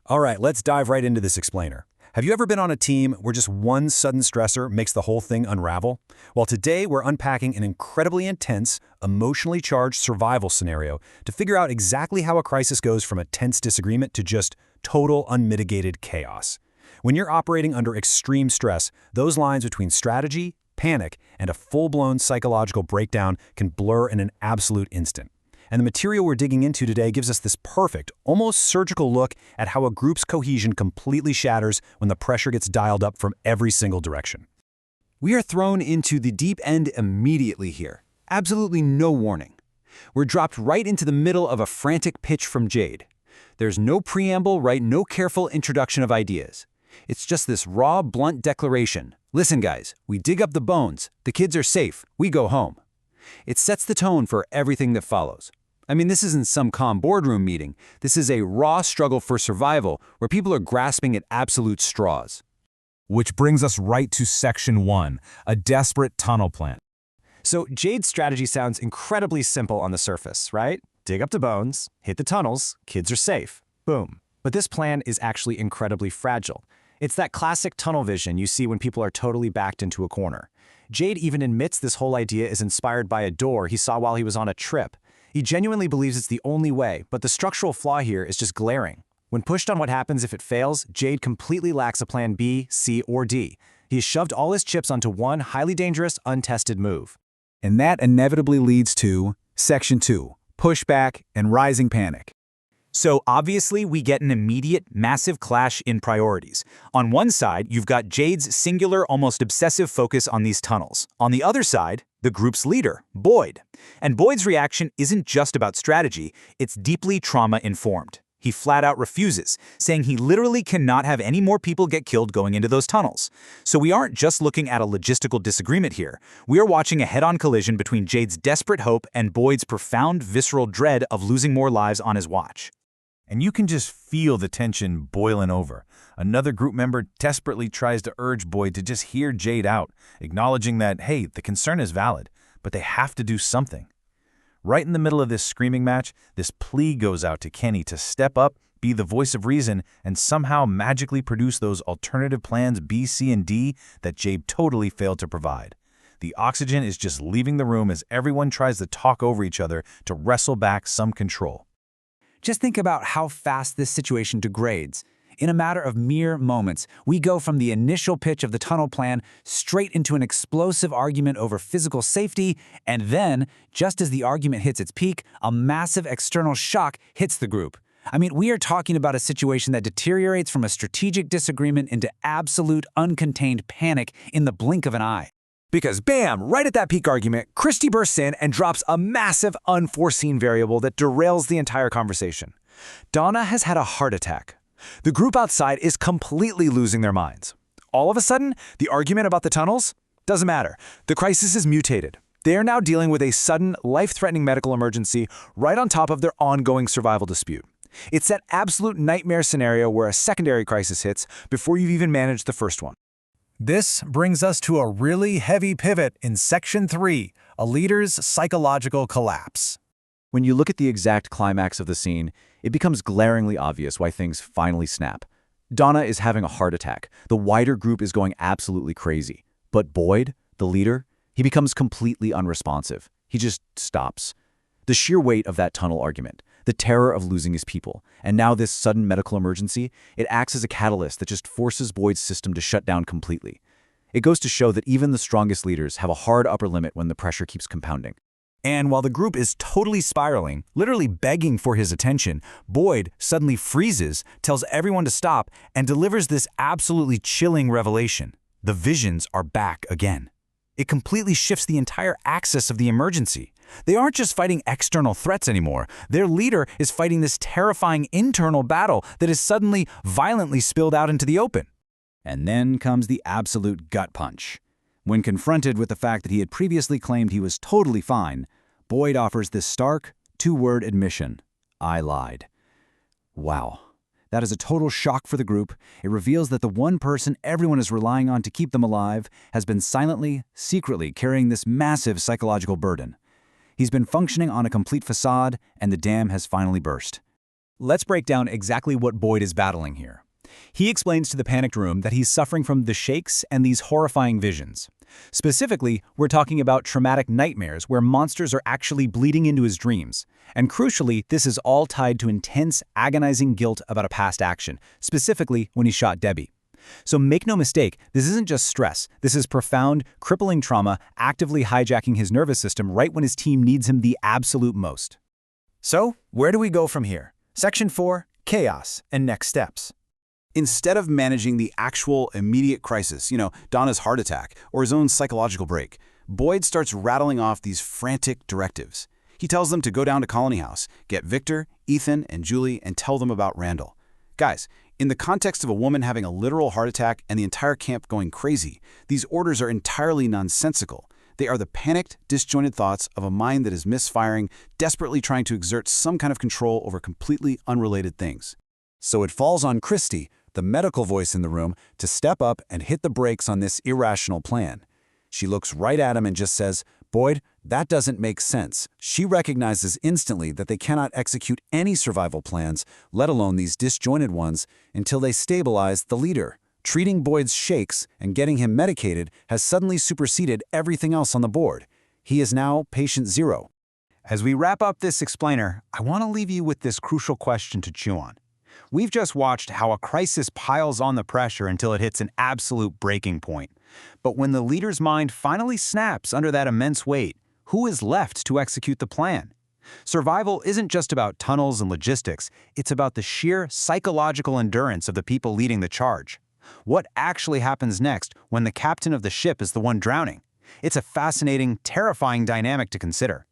All right, let's dive right into this explainer. Have you ever been on a team where just one sudden stressor makes the whole thing unravel? Well, today we're unpacking an incredibly intense, emotionally charged survival scenario to figure out exactly how a crisis goes from a tense disagreement to just total unmitigated chaos. When you're operating under extreme stress, those lines between strategy, panic, and a full-blown psychological breakdown can blur in an absolute instant. And the material we're digging into today gives us this perfect, almost surgical look at how a group's cohesion completely shatters when the pressure gets dialed up from every single direction. We are thrown into the deep end immediately here. Absolutely no warning. We're dropped right into the middle of a frantic pitch from Jade. There's no preamble, right? No careful introduction of ideas. It's just this raw, blunt declaration. Listen, guys, we dig up the bones. The kids are safe. We go home. It sets the tone for everything that follows. I mean, this isn't some calm boardroom meeting. This is a raw struggle for survival where people are grasping at absolute straws. Which brings us right to Section 1, a desperate tunnel plan. So Jade's strategy sounds incredibly simple on the surface, right? Dig up the bones, hit the tunnels, kids are safe. Boom. But this plan is actually incredibly fragile. It's that classic tunnel vision you see when people are totally backed into a corner. Jade even admits this whole idea is inspired by a door he saw while he was on a trip. He genuinely believes it's the only way, but the structural flaw here is just glaring. When pushed on what happens if it fails, Jade completely lacks a plan B, C, or D. He has shoved all his chips onto one highly dangerous, untested move. And that inevitably leads to Section 2, pushback and rising panic. So obviously, we get an immediate, massive clash in priorities. On one side, you've got Jade's singular, almost obsessive focus on these tunnels. On the other side, the group's leader, BOYD. And BOYD's reaction isn't just about strategy, it's deeply trauma-informed. He flat out refuses, saying he literally cannot have any more people get killed going into those tunnels. So we aren't just looking at a logistical disagreement here. We are watching a head-on collision between Jade's desperate hope and BOYD's profound, visceral dread of losing more lives on his watch. And you can just feel the tension boiling over. Another group member desperately tries to urge BOYD to just hear Jade out, acknowledging that, hey, the concern is valid, but they have to do something. Right in the middle of this screaming match, this plea goes out to Kenny to step up, be the voice of reason, and somehow magically produce those alternative plans B, C, and D that Jade totally failed to provide. The oxygen is just leaving the room as everyone tries to talk over each other to wrestle back some control. Just think about how fast this situation degrades. In a matter of mere moments, we go from the initial pitch of the tunnel plan straight into an explosive argument over physical safety, and then, just as the argument hits its peak, a massive external shock hits the group. I mean, we are talking about a situation that deteriorates from a strategic disagreement into absolute, uncontained panic in the blink of an eye. Because bam, right at that peak argument, Christy bursts in and drops a massive unforeseen variable that derails the entire conversation. Donna has had a heart attack. The group outside is completely losing their minds. All of a sudden, the argument about the tunnels doesn't matter. The crisis is mutated. They are now dealing with a sudden, life-threatening medical emergency right on top of their ongoing survival dispute. It's that absolute nightmare scenario where a secondary crisis hits before you've even managed the first one. This brings us to a really heavy pivot in Section 3, a leader's psychological collapse. When you look at the exact climax of the scene, it becomes glaringly obvious why things finally snap. Donna is having a heart attack. The wider group is going absolutely crazy. But BOYD, the leader, he becomes completely unresponsive. He just stops. The sheer weight of that tunnel argument, the terror of losing his people, and now this sudden medical emergency, it acts as a catalyst that just forces BOYD's system to shut down completely. It goes to show that even the strongest leaders have a hard upper limit when the pressure keeps compounding. And while the group is totally spiraling, literally begging for his attention, BOYD suddenly freezes, tells everyone to stop, and delivers this absolutely chilling revelation. The visions are back again. It completely shifts the entire axis of the emergency. They aren't just fighting external threats anymore. Their leader is fighting this terrifying internal battle that is suddenly violently spilled out into the open. And then comes the absolute gut punch. When confronted with the fact that he had previously claimed he was totally fine, BOYD offers this stark, two-word admission: I lied. Wow. That is a total shock for the group. It reveals that the one person everyone is relying on to keep them alive has been silently, secretly carrying this massive psychological burden. He's been functioning on a complete facade, and the dam has finally burst. let's break down exactly what Boyd is battling here. He explains to the panicked room that he's suffering from the shakes and these horrifying visions. Specifically, we're talking about traumatic nightmares where monsters are actually bleeding into his dreams. And crucially, this is all tied to intense, agonizing guilt about a past action, specifically when he shot Debbie. So make no mistake, this isn't just stress. This is profound, crippling trauma actively hijacking his nervous system right when his team needs him the absolute most. So, where do we go from here? Section 4, Chaos and Next Steps. Instead of managing the actual immediate crisis, Donna's heart attack or his own psychological break, Boyd starts rattling off these frantic directives. He tells them to go down to Colony House, get Victor, Ethan, and Julie, and tell them about Randall. Guys, in the context of a woman having a literal heart attack and the entire camp going crazy, these orders are entirely nonsensical. They are the panicked, disjointed thoughts of a mind that is misfiring, desperately trying to exert some kind of control over completely unrelated things. So it falls on Christy, the medical voice in the room, to step up and hit the brakes on this irrational plan. She looks right at him and just says, "Boyd, that doesn't make sense." She recognizes instantly that they cannot execute any survival plans, let alone these disjointed ones, until they stabilize the leader. Treating Boyd's shakes and getting him medicated has suddenly superseded everything else on the board. He is now patient zero. As we wrap up this explainer, I want to leave you with this crucial question to chew on. We've just watched how a crisis piles on the pressure until it hits an absolute breaking point. But when the leader's mind finally snaps under that immense weight, who is left to execute the plan? Survival isn't just about tunnels and logistics, it's about the sheer psychological endurance of the people leading the charge. What actually happens next when the captain of the ship is the one drowning? It's a fascinating, terrifying dynamic to consider.